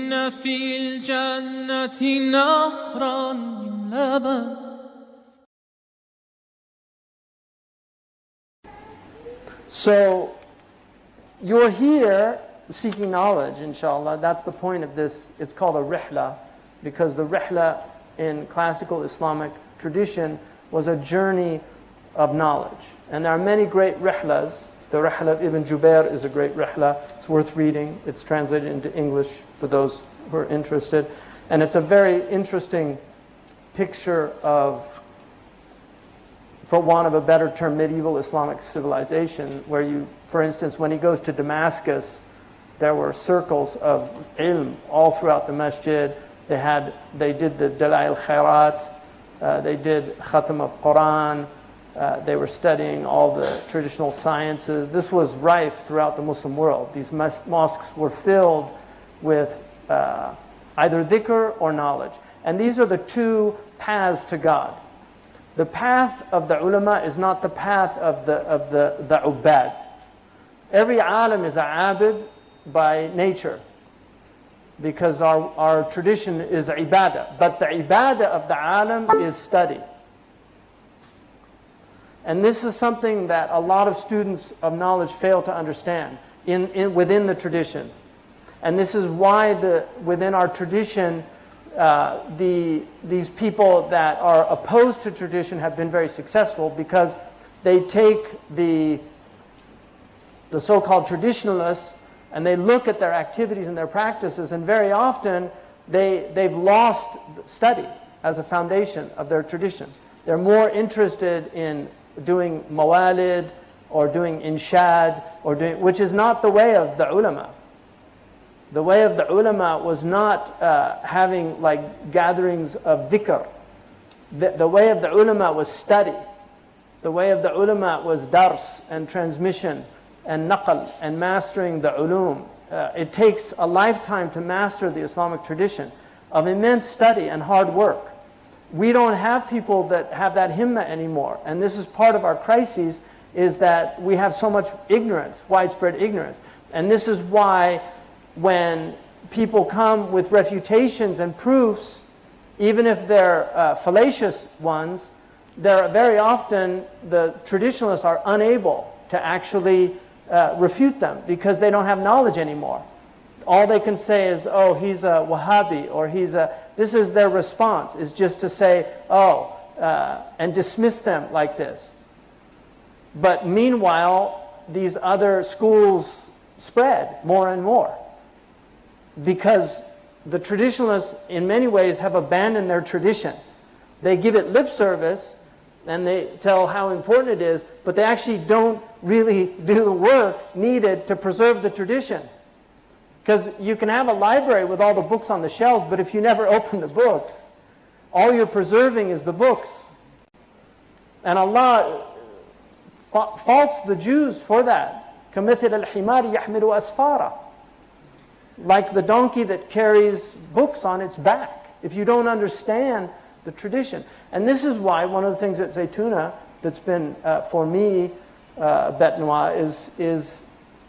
إن في الجنة نهرا من لبن. So you're here seeking knowledge, inshallah. That's the point of this. It's called a Rihla, because the Rihla in classical Islamic tradition was a journey of knowledge. And there are many great Rihlas. The Rihla of Ibn Jubair is a great Rihla. It's worth reading. It's translated into English for those who are interested. And it's a very interesting picture of, for want of a better term, medieval Islamic civilization, where you, for instance, when he goes to Damascus, there were circles of ilm all throughout the masjid. They did the Dalail Khairat, they did Khatam of Quran, they were studying all the traditional sciences. This was rife throughout the Muslim world. These mosques were filled with either dhikr or knowledge. And these are the two paths to God. The path of the ulama is not the path of the ubbad. Every alim is a abid by nature, because our tradition is ibadah. But the ibadah of the alim is study. And this is something that a lot of students of knowledge fail to understand within the tradition. And this is why within our tradition, these people that are opposed to tradition have been very successful, because they take the so-called traditionalists and they look at their activities and their practices, and very often they've lost study as a foundation of their tradition. They're more interested in doing mawalid or doing inshad, which is not the way of the ulama. The way of the ulama was not having like gatherings of dhikr. The way of the ulama was study. The way of the ulama was dars and transmission and naql and mastering the ulum. It takes a lifetime to master the Islamic tradition of immense study and hard work. We don't have people that have that himma anymore. And this is part of our crises, is that we have so much ignorance, widespread ignorance. And this is why when people come with refutations and proofs, even if they're fallacious ones, they're very often, the traditionalists are unable to actually refute them, because they don't have knowledge anymore. All they can say is, oh, he's a Wahhabi, or this is their response, is just to say, and dismiss them like this. But meanwhile, these other schools spread more and more, because the traditionalists in many ways have abandoned their tradition. They give it lip service and they tell how important it is, but they actually don't really do the work needed to preserve the tradition. Because you can have a library with all the books on the shelves, but if you never open the books, all you're preserving is the books. And Allah faults the Jews for that. كَمِثِلَ الْحِمَارِ يَحْمِلُ أَسْفَارًا. Like the donkey that carries books on its back, if you don't understand the tradition. And this is why one of the things at Zaytuna that's been, for me, bet noir, is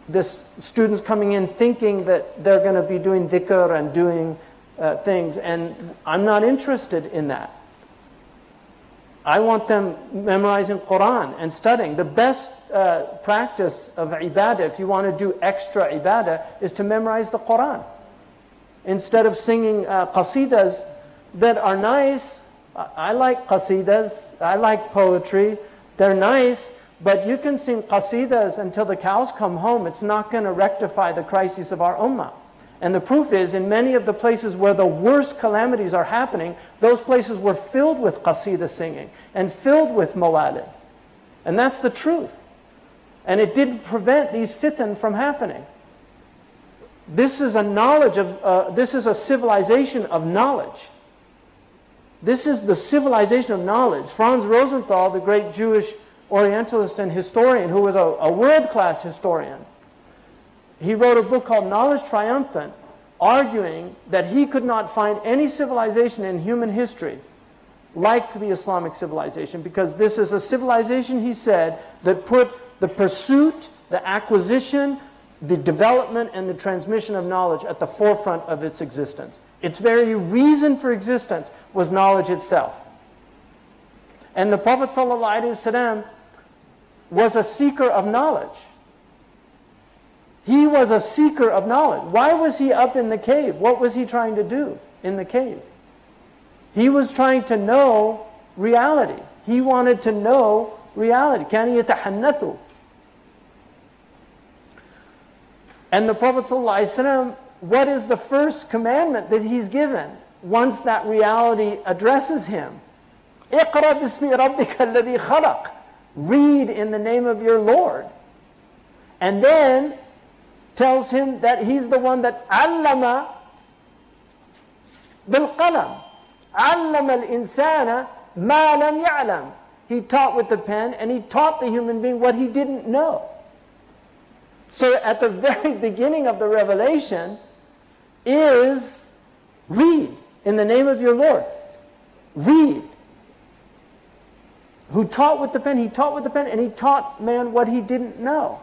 this students coming in thinking that they're going to be doing dhikr and doing things, and I'm not interested in that. I want them memorizing Quran and studying. The best practice of ibadah, if you want to do extra ibadah, is to memorize the Quran. Instead of singing qasidas that are nice. I like qasidas, I like poetry, they're nice, but you can sing qasidas until the cows come home. It's not going to rectify the crises of our ummah. And the proof is, in many of the places where the worst calamities are happening, those places were filled with qasida singing and filled with mawalid. And that's the truth. And it didn't prevent these fitan from happening. This is this is a civilization of knowledge. This is the civilization of knowledge. Franz Rosenthal, the great Jewish Orientalist and historian, who was a world-class historian, he wrote a book called Knowledge Triumphant, arguing that he could not find any civilization in human history like the Islamic civilization, because this is a civilization, he said, that put the pursuit, the acquisition, the development and the transmission of knowledge at the forefront of its existence. Its very reason for existence was knowledge itself. And the Prophet ﷺ was a seeker of knowledge. He was a seeker of knowledge. Why was he up in the cave? What was he trying to do in the cave? He was trying to know reality. He wanted to know reality. كَانَ يَتَحَنَّثُ. And the Prophet ﷺ, what is the first commandment that he's given once that reality addresses him? اقرأ باسم ربك الذي خلق. Read in the name of your Lord. And then tells him that he's the one that علم بالقلم. علم الإنسان ما لم يعلم. He taught with the pen, and he taught the human being what he didn't know. So at the very beginning of the revelation is read in the name of your Lord. Read. Who taught with the pen? He taught with the pen, and he taught man what he didn't know.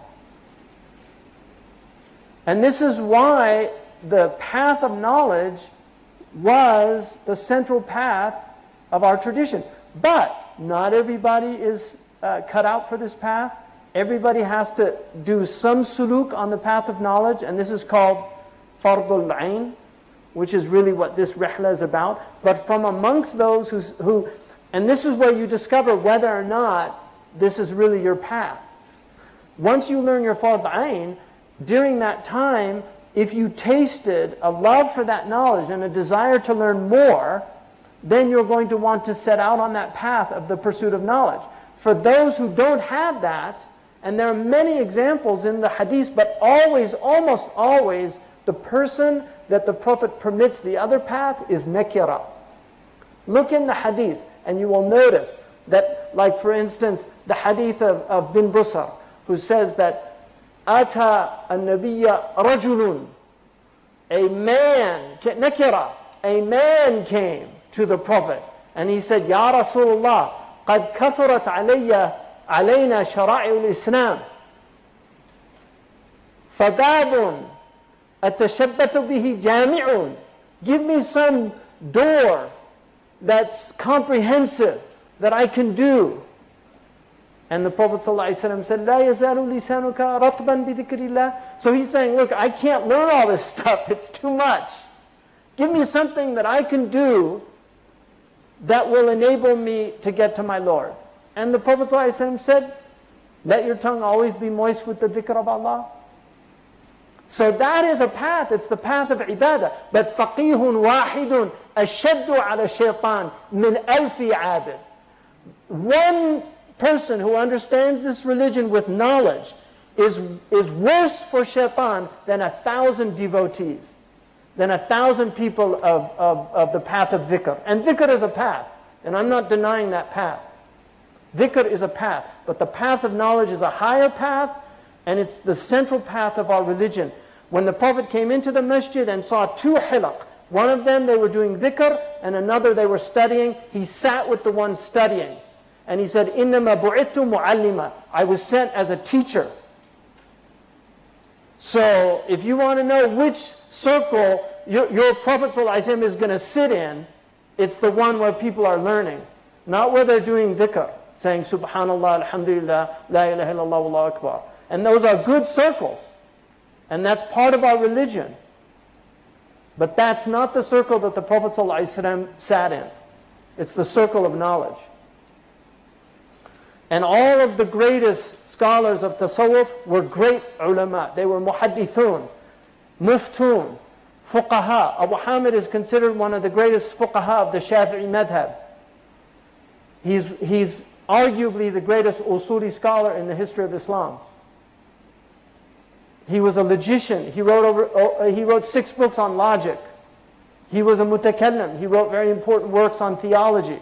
And this is why the path of knowledge was the central path of our tradition. But not everybody is cut out for this path. Everybody has to do some suluk on the path of knowledge, and this is called fardul ayn, which is really what this rihla is about. But from amongst those who, and this is where you discover whether or not this is really your path. Once you learn your fard ayn, during that time, if you tasted a love for that knowledge and a desire to learn more, then you're going to want to set out on that path of the pursuit of knowledge. For those who don't have that, and there are many examples in the hadith, but always, almost always, the person that the Prophet permits the other path is nakira. Look in the hadith, and you will notice that, like for instance, the hadith of bin Busr, who says that Ata an-nabiyya rajulun, a man, nakira, a man came to the Prophet, and he said, Ya Rasulullah, قد كثرت علينا شرائع الإسلام فباب أتشبث به جامع. Give me some door that's comprehensive that I can do. And the Prophet ﷺ said, لا يزال لسانك رطبا بذكر الله. So he's saying, look, I can't learn all this stuff, it's too much. Give me something that I can do that will enable me to get to my Lord. And the Prophet ﷺ said, let your tongue always be moist with the dhikr of Allah. So that is a path, it's the path of ibadah. But فَقِيهٌ وَاحِدٌ أَشَدُّ عَلَى الشَّيْطَانِ مِنْ أَلْفِ عَابِدٍ. One person who understands this religion with knowledge is worse for shaitan than 1,000 devotees, than 1,000 people of the path of dhikr. And dhikr is a path, and I'm not denying that path. Dhikr is a path, but the path of knowledge is a higher path, and it's the central path of our religion. When the Prophet came into the masjid and saw two hilaq, one of them they were doing dhikr, and another they were studying, he sat with the one studying. And he said, إِنَّمَا بُعِثْتُ مُعَلِّمًا. I was sent as a teacher. So if you want to know which circle your Prophet ﷺ is going to sit in, it's the one where people are learning, not where they're doing dhikr, saying Subhanallah, Alhamdulillah, La ilaha illallah, Wallahu Akbar. And those are good circles, and that's part of our religion. But that's not the circle that the Prophet ﷺ sat in. It's the circle of knowledge. And all of the greatest scholars of tasawwuf were great ulama. They were muhaddithun, muftun, fuqaha. Abu Hamid is considered one of the greatest fuqaha of the Shafi'i madhab. He's arguably the greatest usuli scholar in the history of Islam. He was a logician. He wrote 6 books on logic. He was a mutakallim. He wrote very important works on theology.